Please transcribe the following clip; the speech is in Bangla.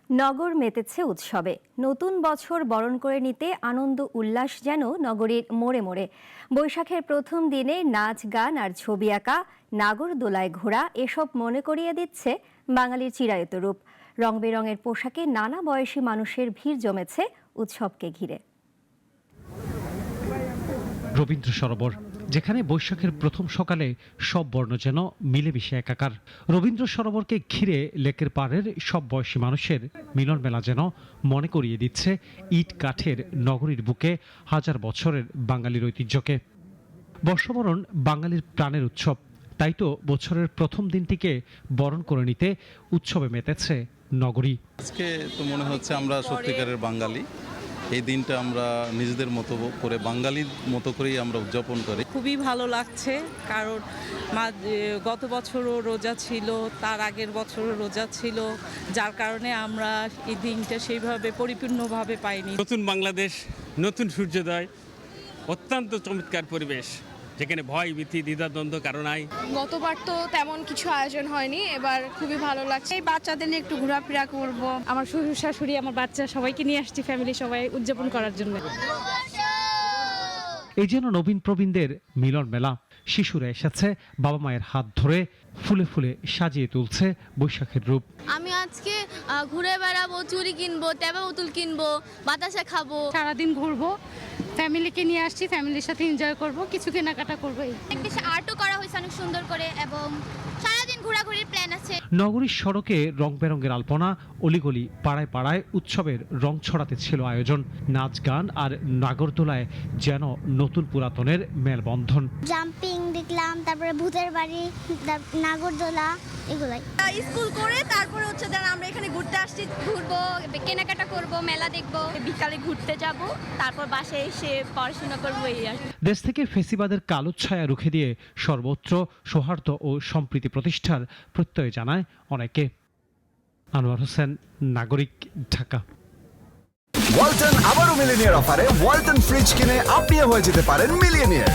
নগর মেতেছে উৎসবে। নতুন বছর বরণ করে নিতে আনন্দ উল্লাস যেন নগরীর মোড়ে মোড়ে। বৈশাখের প্রথম দিনে নাচ গান আর ছবি আঁকা, নাগরদোলায় ঘোরা এসব মনে করিয়ে দিচ্ছে বাঙালির চিরায়ত রূপ। রং বেরঙের পোশাকে নানা বয়সী মানুষের ভিড় জমেছে উৎসবকে ঘিরে। রবীন্দ্র সরোবর, যেখানে বৈশাখের প্রথম সকালে সব বর্ণ যেন মিলেমিশে একাকার। রবীন্দ্র সরোবরকে ঘিরে লেকের পাড়ের সব বয়সী মানুষের মিলন মেলা যেন মনে করিয়ে দিচ্ছে ইট কাঠের নগরীর বুকে হাজার বছরের বাঙালির ঐতিহ্যকে। বর্ষবরণ বাঙালির প্রাণের উৎসব, তাই তো বছরের প্রথম দিনটিকে বরণ করে নিতে উৎসবে মেতেছে নগরী। আজকে তো মনে হচ্ছে আমরা সত্যিকারের বাঙালি। এই দিনটা আমরা নিজেদের মতো করে বাঙালির মতো করেই আমরা উদযাপন করি। খুবই ভালো লাগছে, কারণ গত বছরও রোজা ছিল, তার আগের বছরও রোজা ছিল, যার কারণে আমরা এই দিনটা সেইভাবে পরিপূর্ণভাবে পাইনি। নতুন বাংলাদেশ, নতুন সূর্যোদয়, অত্যন্ত চমৎকার পরিবেশ, যেখানে ভয় ভীতি দ্বিধাদ্বন্দ্ব কারণ নাই। গতবার তো তেমন কিছু আয়োজন হয়নি, এবার খুবই ভালো লাগছে। এই বাচ্চাদের নিয়ে একটু ঘোরাফেরা করব। আমার শ্বশুর শাশুড়ি, আমার বাচ্চা সবাইকে নিয়ে আসছি, ফ্যামিলি সবাই উদযাপন করার জন্য। এই যেন নবীন প্রবীণদের মিলন মেলা। শিশুরা এসেছে বাবা মায়ের হাত ধরে, ফুলে ফুলে সাজিয়ে তুলছে বৈশাখের রূপ। আমি আজকে ঘুরে বেড়াবো, চুড়ি কিনবো, ট্যাবা বোতল কিনবো, বাতাসা খাবো, সারাদিন ঘুরবো, ফ্যামিলিকে নিয়ে আসছি, ফ্যামিলির সাথে এনজয় করব, কিছু কেনাকাটা করবো। বেশি আর্টও করা হয়েছে অনেক সুন্দর করে, এবং সারাদিন ঘোরাঘুরির প্ল্যান আছে। নগরীর সড়কে রং বেরঙের আলপনা, অলিগলি, পাড়ায় পাড়ায় উৎসবের রং ছড়াতে ছিল আয়োজন। নাচ গান আর নাগরদোলায় যেন নতুন পুরাতনের মেলবন্ধন। জাম্পিং দেখলাম, তারপরে ভূতের বাড়ি, নাগরদোলা, এগুলাই। স্কুল করে তারপরে হচ্ছে যেন আমরা এখানে ঘুরতে আসছি, ঘুরবো, কেনাকাটা করব, মেলা দেখবো, বিকালে ঘুরতে যাব, তারপর বাসায় এসে পড়াশোনা করবো। এই আর দেশ থেকে ফেসিবাদের কালো ছায়া রুখে দিয়ে সর্বত্র সৌহার্দ্য ও সম্প্রীতি প্রতিষ্ঠার প্রত্যয় জানায় অনেকে। আনোয়ার হোসেন, নাগরিক, ঢাকা। ওয়ালটন আবারও মিলিনিয়ার অফারে ওয়ালটন ফ্রিজ কিনে আপনিও হয়ে যেতে পারেন মিলিয়নিয়ার।